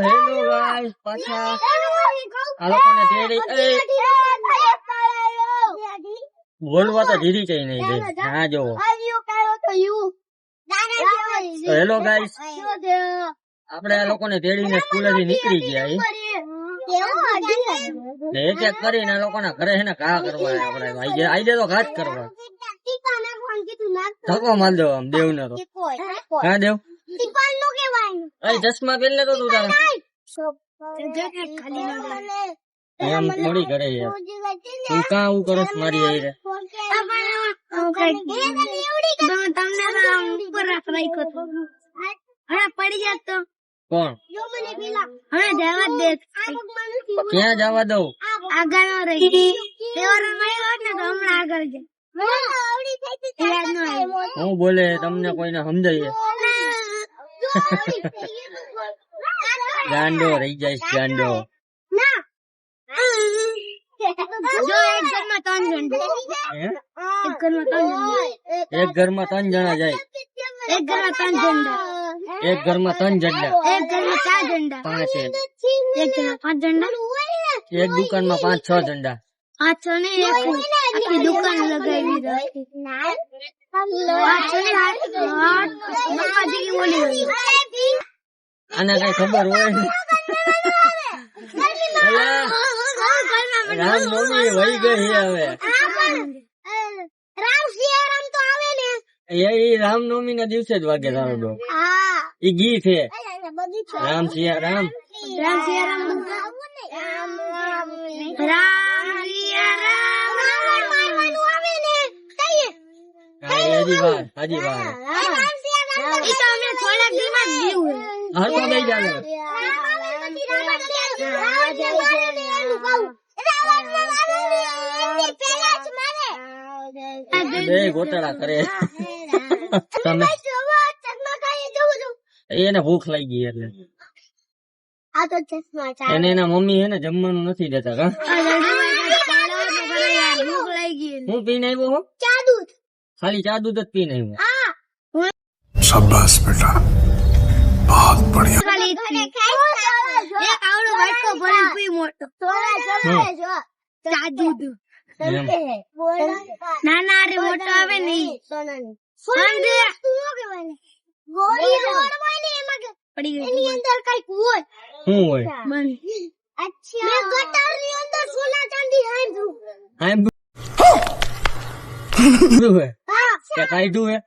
Hello guys, પાછા આ લોકોને તેડી બોલવા તો ધીરી કઈ નહીં દે. હા જોવો. હેલો ગાઈસ, આપણે આ લોકોને તેડીને સ્કૂલેથી નીકળી ગયા ને એક એક કરીને આ લોકોના ઘરે છે ને ઘા કરવા. આપણે આઈ તો ઘા જ કરવા. ધક્કો માર દો આમ દેવ ને તો. હા દેવ, ચશ્મા પહેરી લે તો તું તારા એમ થોડી કરે યાર. તું કાં આવું કરો મારી આઈ રે? પડી જાત તો કોણ? હા જવા દે. ક્યાં જવા દઉં? આગળ રહી ને તો હમણાં આગળ જાય. હું બોલે તમને કોઈને સમજાય? ગાંડો રહી જાય ગાંડો. જો એક ઘરમાં 3 જણા. એક ઘરમાં 3 જણા જાય. એક ઘરમાં 3 જણા. એક ઘરમાં 3 જણા. એક ઘરમાં 4 જણા. 5 એક ઘરમાં 5 જણા. એક દુકાનમાં 5-6 જણા. 5-6 ને આખી દુકાન લગાવી રાખી. 5-6 ને બપાજી બોલી. આને કઈ ખબર હોય ને? રામનવમી વહી ગઈ હવે. એ રામનવમી ના દિવસે જ વાગે તારો ડો. ઈ ગીત છે રામ સિયા રામ. રામ સિયા રામ. રામ સિયા રામ. હજી વાર. ઈ તો અમે થોડાક દિવસ જીવું. હા તો લઈ જાવ. બે ગોટાળા કરે તમે. એને ભૂખ લાગી એટલે એને એના મમ્મી એને જમવાનું નથી દેતા. કા હું પીને આવ્યો હું ખાલી ચા દૂધ જ પીને આવ્યો. शाबाश बेटा, बहुत बढ़िया. એક આવડો વાટકો ભરીને પી મોટો. ચા દૂધ નાના રે મોટો આવે ને પડી ગઈ. એની અંદર કઈક હોય. શું હોય? અચ્છા ગટર ની અંદર સોના ચાંદી હાંધું. શું હે? કે કાઢ્યું હે?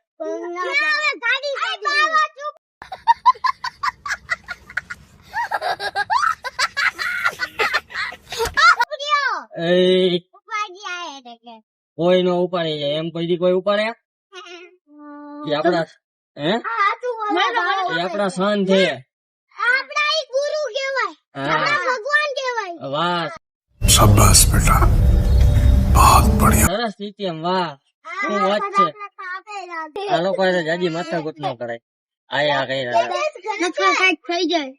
ગાડી કોઈ નો ઉપાડી જાય એમ કોઈ દી કોઈ ઉપાડે? એ આપડા હે? એ આપડા સન છે. આપડા ઈ ગુરુ કહેવાય. આપડા ભગવાન કહેવાય. વાહ शाबाश बेटा, बहुत बढ़िया. સરસ રીતે એમ. વાહ શું વાત છે. આ લોકો જાજી માથાકૂટ ન કરાય. આયા કઈ કઈક થઈ જાય.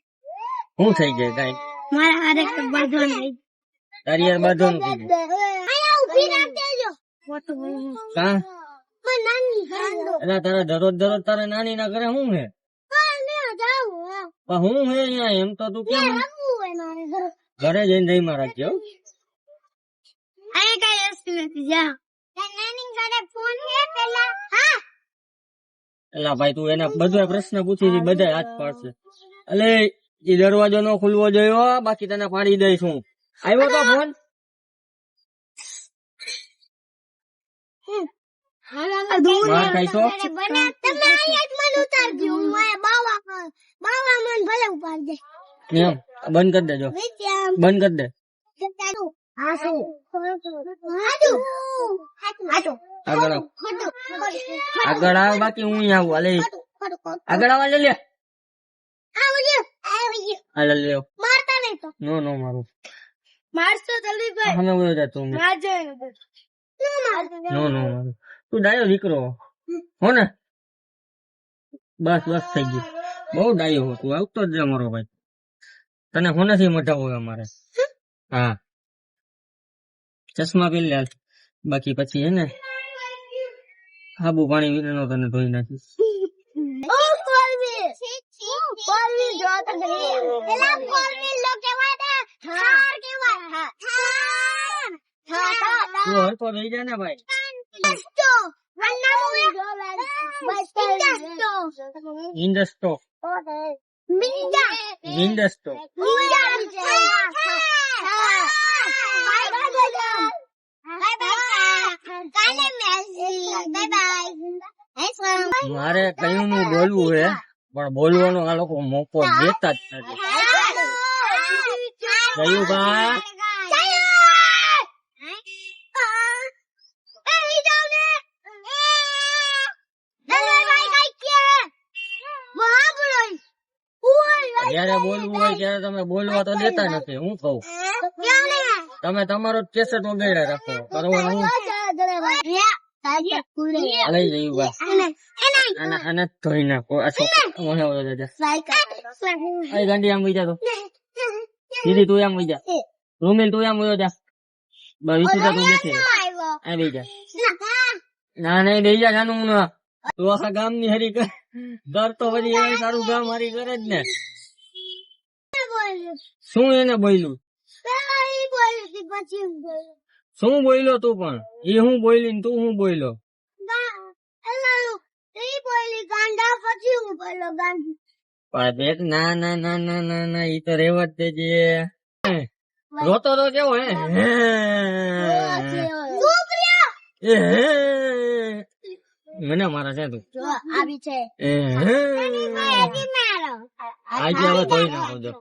શું થઈ જાય? કઈ મારા હારે બાંધવાનું તારી યાર બાંધવાનું કીધું. કા એટલે તારા દરરોજ તારે નાની ના કરે શું હે? હું હે અહીંયા એમ તો તું કેમ ઘરે જઈને જઈમાં રાખજો. એલા ભાઈ તું એને બધા પ્રશ્ન પૂછી બધા હાથ પાડશે. એટલે એ દરવાજો નો ખુલવો જોયો, બાકી તને પાડી દઈશું. આવ્યો તો ફોન? માર ખાઈશો? એમ બંધ કરી દેજો. બંધ કરી દે. આગળ આવ, બાકી હું આવું. હાલે આગળ આવા લે. હાલે લે. નો મારું મારશો જલ્દી ભાઈ. અમે બોલો જા તું. નો મારું. તું ડાયો દીકરો હો ને? બસ થઈ ગયું. બહુ ડાયો હો તું. આવતો જ જા મારો ભાઈ. તને હોનેથી મટાવો અમારે. હા ચશ્મા પહેરી લે. બાકી પછી હે ને સાબુ પાણી વિના તને ધોઈ નાખીશ. તું હરખો રહી જા ને ભાઈ. Industro. ઇન્ડસ્ટો Minda. વિન્ડસ્ટો મારે કયું નું બોલવું હે પણ બોલવાનો આ લોકો મોકો દેતા જ નથી. કયું બા જયારે બોલવું હોય ત્યારે તમે બોલવા તો દેતા નથી. હું કહું તમે તમારો જ કેસેટ વગાડ્યા રાખો કરવાનું લઈ જયું બા આને ધોઈ નાખો. આ છોકરા મને ઓલો દાદા આ ગાંડી આમ વઈ જા તો દીદી તું આમ વઈ જા રૂમેલ તું આમ વયો જા બા વિસુતા તું બેઠી આ વઈ જા ના નહીં બેસી જા નાનું ના તું આખા ગામ ની હરી કર ઘર તો પછી એ સારું ગામ હારી કરે જ ને. શું એને બોલ્યું શું બોલ્યો તું પણ એ હું બોલી ને તું હું બોલ્યો ના ના ના ના ના ના ઈ તો રેવા જ દેજે. રોતો તો કેવો હે મને મારા છે તું આજે હવે ધોઈ નાખો જો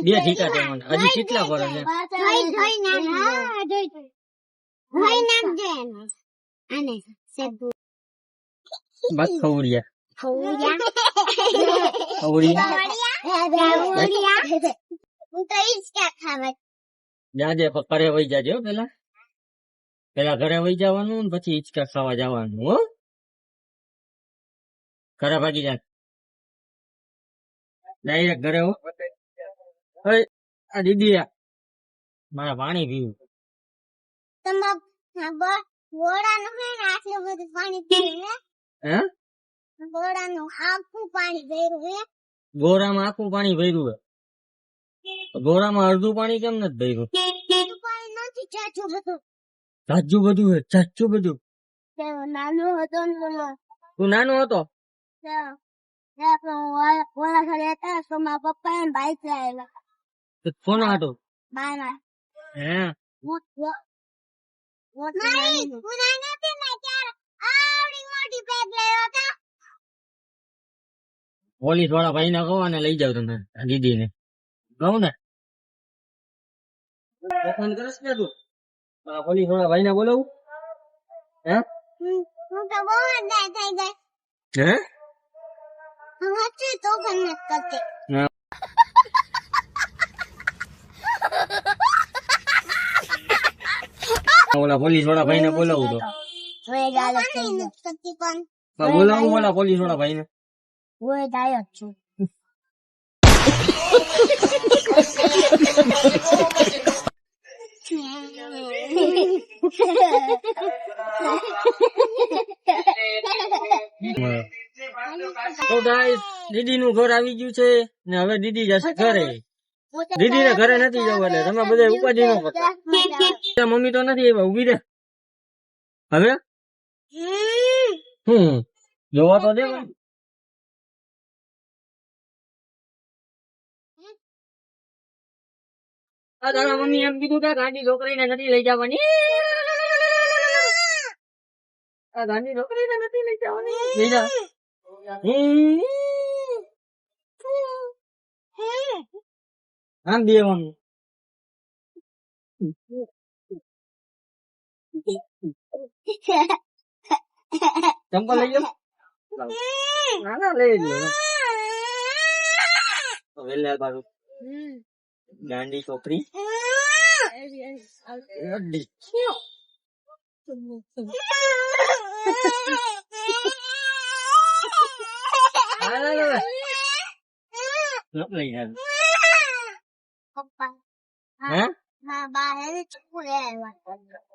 બે ઠીકા છે મને હજી કેટલા પડે છે બસ ખવડિયા જાજે ઘરે વહી જાજે હો. પેલા ઘરે વહી જવાનું ને પછી હિંચકા ખાવા જવાનું હો. ઘરે ભાગી જા ડાયરેક્ટ ઘરે હો. આ દીદી મારે પાણી પીવું હે ગોરામાં આખું પાણી ભર્યું હે ગોરામાં અડધું પાણી કેમ નથી ભર્યું ચાચું બધું હે ચાચું બધું. તું નાનો હતો તો કોનો હતો હે પોલીસ વાળા ભાઈ ને કહો અને લઈ જાવ તમે દીદી ને કહું ને ફોન કરસ ને તું પોલીસ વાળા ભાઈ ને બોલાવું હે ઓલા પોલીસ વાળા ભાઈ ને બોલાવું તો બોલાવું ઓલા પોલીસ વાળા ભાઈ ને તો ગાઈસ દીદી નું ઘર આવી ગયું છે ને હવે દીદી જશે ઘરે. દીદી ને ઘરે નથી જવું એટલે તમે બધા ઉપાધિ ન કરતા. મમ્મી તો નથી આવ્યા ઉભી રે હવે જોવા તો દે તારા મમ્મી એમ કીધું કે ગાંડી છોકરીને નથી લઈ જવાની. આ ગાંડી છોકરીને નથી લઈ જવાની લઈ જા આમ દેવાનું ચંપલ લઈ જાઓ ના ના લઈ લો વેલે બાજુ ગાંડી છોકરી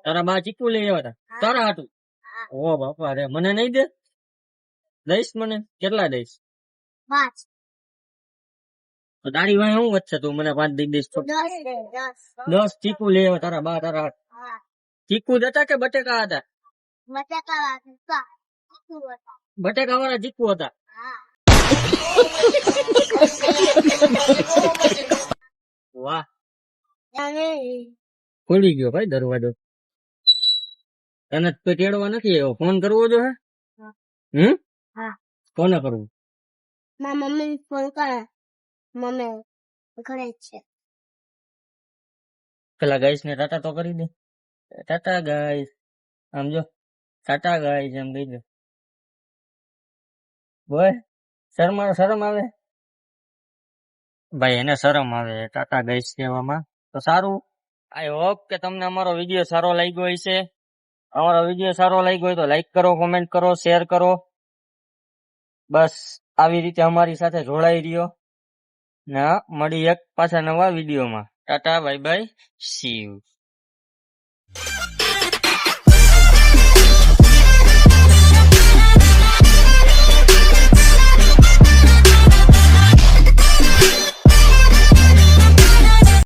તારા બા ચીકુ લઈ આવ્યા હતા તારા હાટું ઓ બાપા રે મને નઈ દે દઈશ મને કેટલા દઈશ દાડી ભાઈ હું વચ્ચે તું મને 5 દઈ દઈશ 10 ચીકુ લઈ આવ્યા તારા બા તારા ચીકુ જ હતા કે બટેકા હતા? બટાકા વાળા બટેકા વાળા ચીકુ હતા. હા વાહ, અને ખુલી ગયો ભાઈ દરવાજો. તને તો તેડવા નથી આવ્યો, ફોન કરવો જો હે? હા. હમ હા કોને કરવું? મારા મમ્મી ફોન કરે મમ્મી ઘરે જ છે પેલા ગાઈસ ને ટાટા તો કરી દે. ટાટા ગાઈસ, આમ જો, ટાટા ગાઈસ એમ કહી દે. બોય, શરમ આવે ભાઈ, એને શરમ આવે ટાટા ગાઈસ કહેવામાં. તો સારું, આઈ હોપ કે તમને અમારો વિડીયો સારો લાગ્યો હશે. અમારો વિડીયો સારો લાગ્યો હોય તો લાઈક કરો, કોમેન્ટ કરો, શેર કરો. બસ આવી રીતે અમારી સાથે જોડાઈ રહ્યો. ના મળી એક પાછા નવા વિડીયોમાં. Tata bye bye, C you.